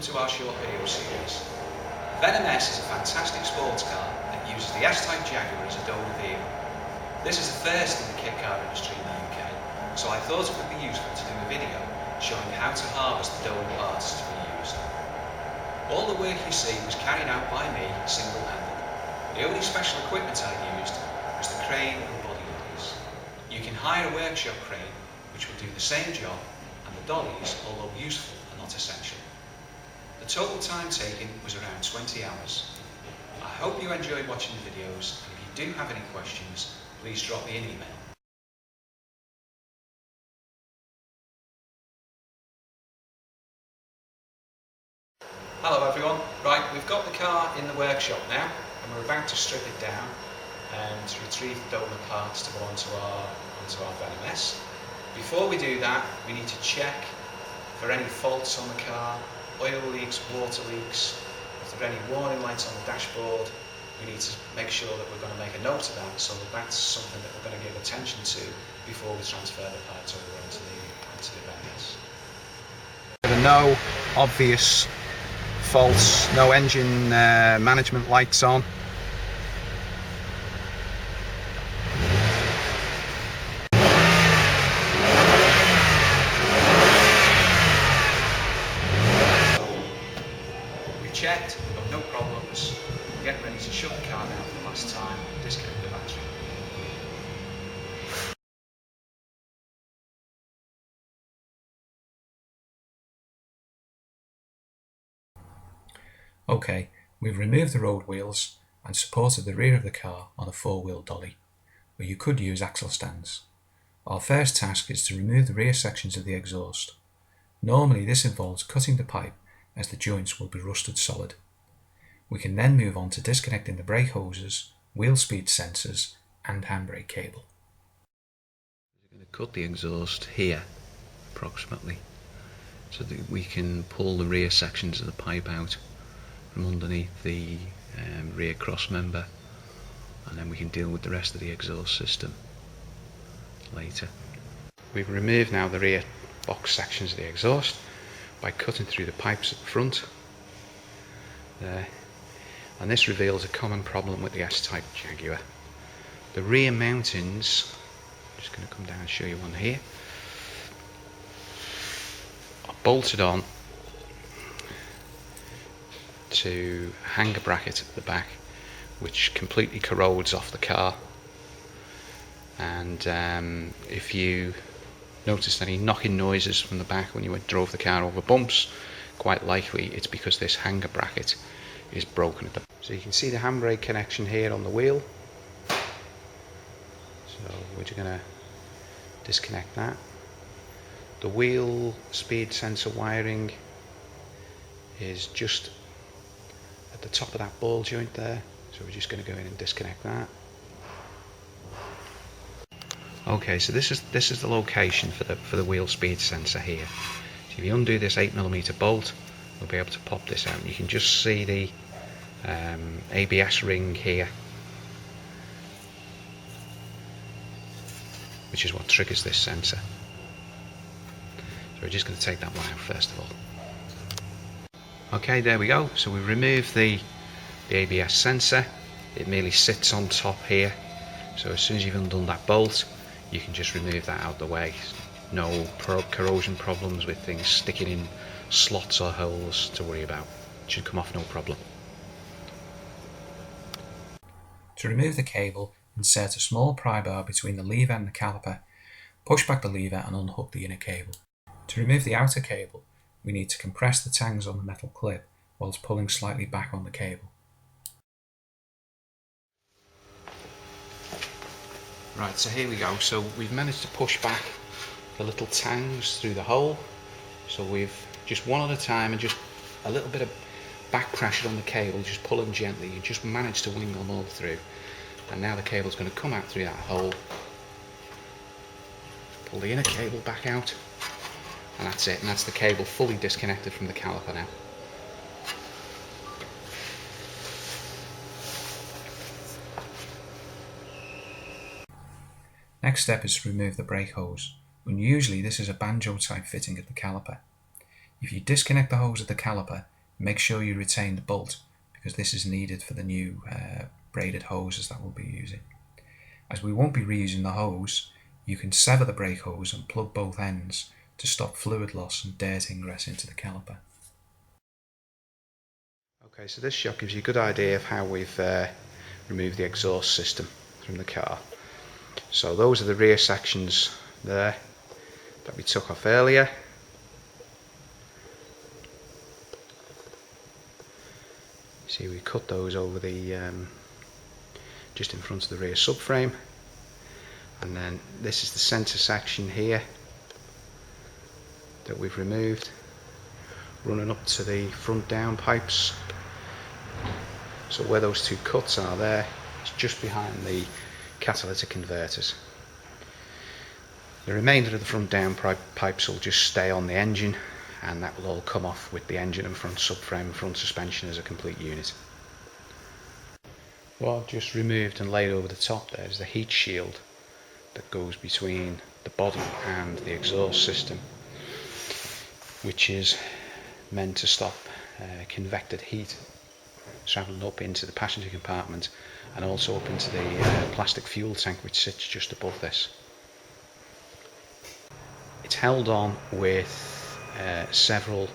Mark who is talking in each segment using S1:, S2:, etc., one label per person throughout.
S1: to our short video series. Venom S is a fantastic sports car that uses the S-Type Jaguar as a donor vehicle. This is the first in the kit car industry in the UK, so I thought it would be useful to do a video showing how to harvest the donor parts to be used. All the work you see was carried out by me single-handed. The only special equipment I used was the crane and body dollies. You can hire a workshop crane which will do the same job, and the dollies, although useful, are not essential. The total time taken was around 20 hours. I hope you enjoyed watching the videos, and if you do have any questions, please drop me an email. Hello everyone. Right, we've got the car in the workshop now, and we're about to strip it down and to retrieve the donor parts to go onto our Venom S. Before we do that, we need to check for any faults on the car, oil leaks, water leaks. If there are any warning lights on the dashboard, we need to make sure that we're going to make a note of that, so that that's something that we're going to give attention to before we transfer the parts over onto the Venom S. There are no obvious faults, no engine management lights on. Checked, we've got no problems. We're getting ready to shut the car down for the last time and disconnect the battery. Okay, we've removed the road wheels and supported the rear of the car on a 4-wheel dolly, where you could use axle stands. Our first task is to remove the rear sections of the exhaust. Normally this involves cutting the pipe, as the joints will be rusted solid. We can then move on to disconnecting the brake hoses, wheel speed sensors and handbrake cable. We're going to cut the exhaust here approximately, so that we can pull the rear sections of the pipe out from underneath the rear cross member, and then we can deal with the rest of the exhaust system later. We've removed now the rear box sections of the exhaust by cutting through the pipes at the front there, and this reveals a common problem with the S-Type Jaguar. The rear mountings, I'm just going to come down and show you one here, are bolted on to a hanger bracket at the back, which completely corrodes off the car, and if you noticed any knocking noises from the back when you drove the car over bumps, quite likely it's because this hanger bracket is broken at the back. So you can see the handbrake connection here on the wheel, so we're just going to disconnect that. The wheel speed sensor wiring is just at the top of that ball joint there, so we're just going to go in and disconnect that. Okay, so this is the location for the wheel speed sensor here. So if you undo this 8mm bolt, you'll be able to pop this out, and you can just see the ABS ring here, which is what triggers this sensor. So we're just going to take that one out first of all. Okay, there we go. So we've removed the ABS sensor. It merely sits on top here, so as soon as you've undone that bolt, you can just remove that out the way. No corrosion problems with things sticking in slots or holes to worry about. It should come off no problem. To remove the cable, insert a small pry bar between the lever and the caliper, push back the lever and unhook the inner cable. To remove the outer cable, we need to compress the tangs on the metal clip whilst pulling slightly back on the cable. Right, so here we go. So we've managed to push back the little tangs through the hole. So we've just one at a time, and just a little bit of back pressure on the cable, just pull them gently. You just managed to wing them all through. And now the cable's going to come out through that hole. Pull the inner cable back out, and that's it. And that's the cable fully disconnected from the caliper now. Next step is to remove the brake hose, and usually this is a banjo type fitting at the caliper. If you disconnect the hose at the caliper, Make sure you retain the bolt, because this is needed for the new braided hoses that we'll be using. As we won't be reusing the hose, you can sever the brake hose and plug both ends to stop fluid loss and dirt ingress into the caliper.
S2: Okay, so this shot gives you a good idea of how we've removed the exhaust system from the car. So those are the rear sections there that we took off earlier. See, we cut those over the just in front of the rear subframe, and then this is the centre section here that we've removed, running up to the front down pipes. So where those two cuts are there, it's just behind the catalytic converters. The remainder of the front down pipes will just stay on the engine, and that will all come off with the engine and front subframe and front suspension as a complete unit. What I've just removed and laid over the top there is the heat shield that goes between the body and the exhaust system, which is meant to stop convected heat travelling up into the passenger compartment and also up into the plastic fuel tank, which sits just above this. It's held on with several,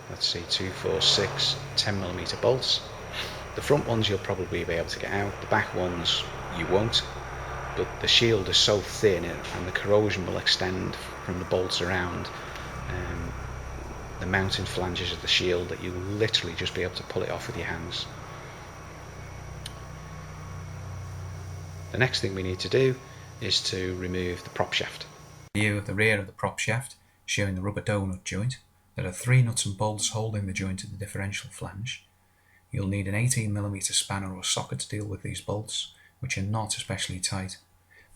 S2: let's see, 2, 4, 6, 10mm bolts. The front ones you'll probably be able to get out, the back ones you won't, but the shield is so thin and the corrosion will extend from the bolts around the mounting flanges of the shield that you'll literally just be able to pull it off with your hands. The next thing we need to do is to remove the prop shaft.
S1: View of the rear of the prop shaft showing the rubber donut joint. There are 3 nuts and bolts holding the joint of the differential flange. You'll need an 18mm spanner or socket to deal with these bolts, which are not especially tight.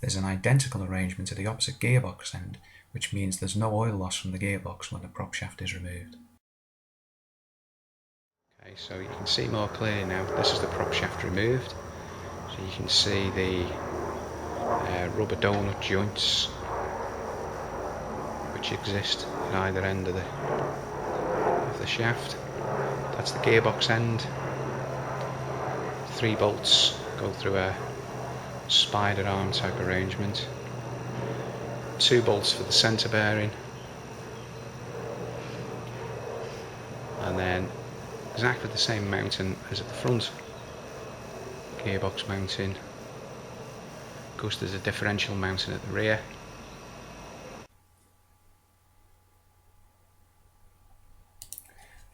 S1: There's an identical arrangement at the opposite gearbox end, which means there's no oil loss from the gearbox when the prop shaft is removed.
S2: Okay, so you can see more clearly now, this is the prop shaft removed. So you can see the rubber donut joints which exist at either end of the shaft. That's the gearbox end. 3 bolts go through a spider arm type arrangement. 2 bolts for the centre bearing, and then exactly the same mounting as at the front. Gearbox mounting. Of course, there's a differential mounting at the rear.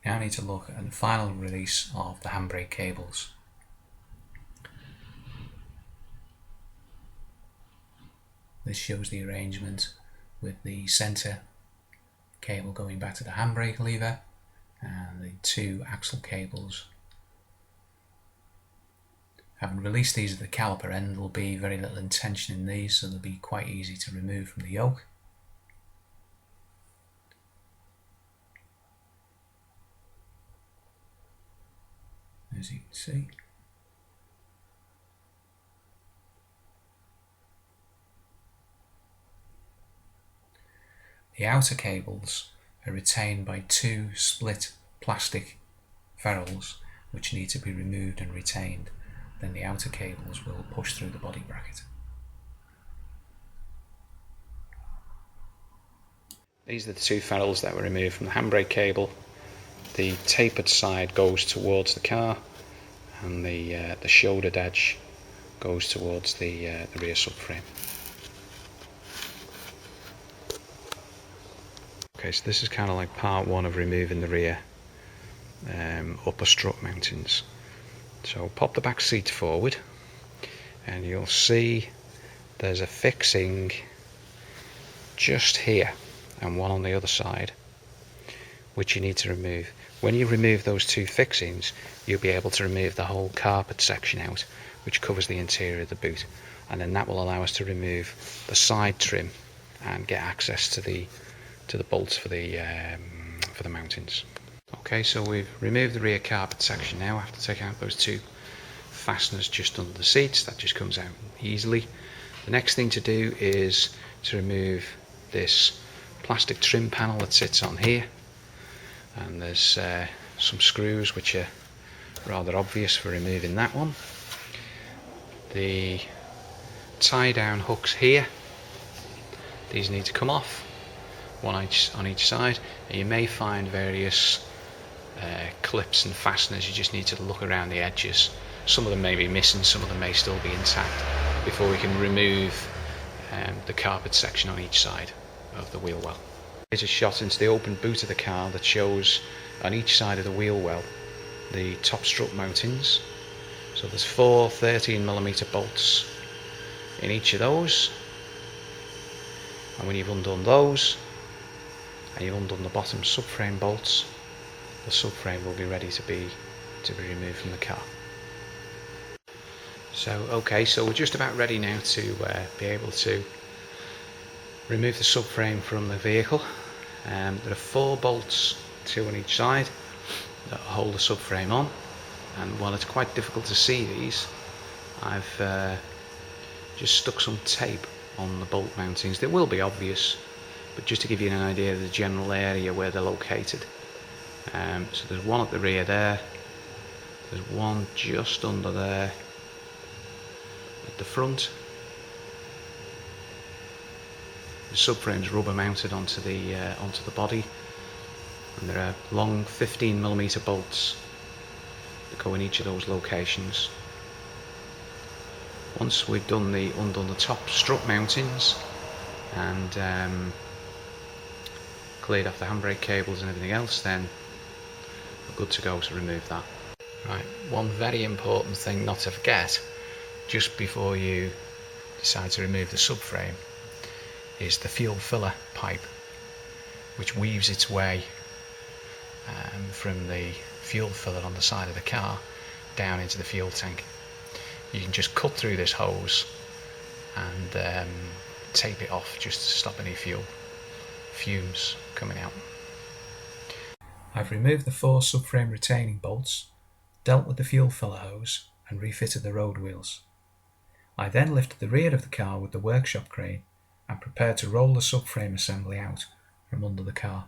S1: Now I need to look at the final release of the handbrake cables. This shows the arrangement with the centre cable going back to the handbrake lever and the 2 axle cables. Having released these at the caliper end, there will be very little tension in these, so they'll be quite easy to remove from the yoke. As you can see. The outer cables are retained by 2 split plastic ferrules which need to be removed and retained. Then the outer cables will push through the body bracket.
S2: These are the 2 ferrules that were removed from the handbrake cable. The tapered side goes towards the car, and the shouldered edge goes towards the rear subframe. Okay, so this is kind of like part 1 of removing the rear upper strut mountings. So pop the back seat forward, and you'll see there's a fixing just here and one on the other side which you need to remove. When you remove those 2 fixings, you'll be able to remove the whole carpet section out, which covers the interior of the boot, and then that will allow us to remove the side trim and get access to the bolts for the mountings. Okay, so we've removed the rear carpet section now. I have to take out those 2 fasteners just under the seats. That just comes out easily. The next thing to do is to remove this plastic trim panel that sits on here, and there's some screws which are rather obvious for removing that one. The tie down hooks here, these need to come off, one on each side, and you may find various clips and fasteners. You just need to look around the edges. Some of them may be missing, some of them may still be intact, before we can remove the carpet section on each side of the wheel well. Here's a shot into the open boot of the car that shows on each side of the wheel well the top strut mountings. So there's 4 13mm bolts in each of those, and when you've undone those and you've undone the bottom subframe bolts, the subframe will be ready to be removed from the car. So okay, so we're just about ready now to be able to remove the subframe from the vehicle. There are 4 bolts, 2 on each side, that hold the subframe on, and while it's quite difficult to see these, I've just stuck some tape on the bolt mountings. They will be obvious, but just to give you an idea of the general area where they're located. So there's one at the rear there, there's one just under there at the front. The subframe's rubber mounted onto the body, and there are long 15mm bolts that go in each of those locations. Once we've undone the top strut mountings and cleared off the handbrake cables and everything else, then we're good to go to remove that. Right, one very important thing not to forget just before you decide to remove the subframe is the fuel filler pipe, which weaves its way from the fuel filler on the side of the car down into the fuel tank. You can just cut through this hose and tape it off just to stop any fumes coming out.
S1: I've removed the 4 subframe retaining bolts, dealt with the fuel filler hose and refitted the road wheels. I then lifted the rear of the car with the workshop crane and prepared to roll the subframe assembly out from under the car.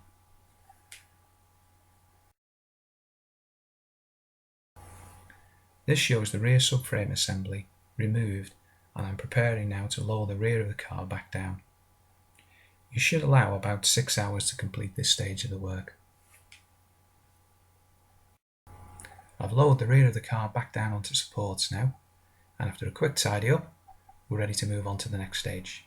S1: This shows the rear subframe assembly removed, and I'm preparing now to lower the rear of the car back down. You should allow about 6 hours to complete this stage of the work. I've lowered the rear of the car back down onto supports now, and after a quick tidy up, we're ready to move on to the next stage.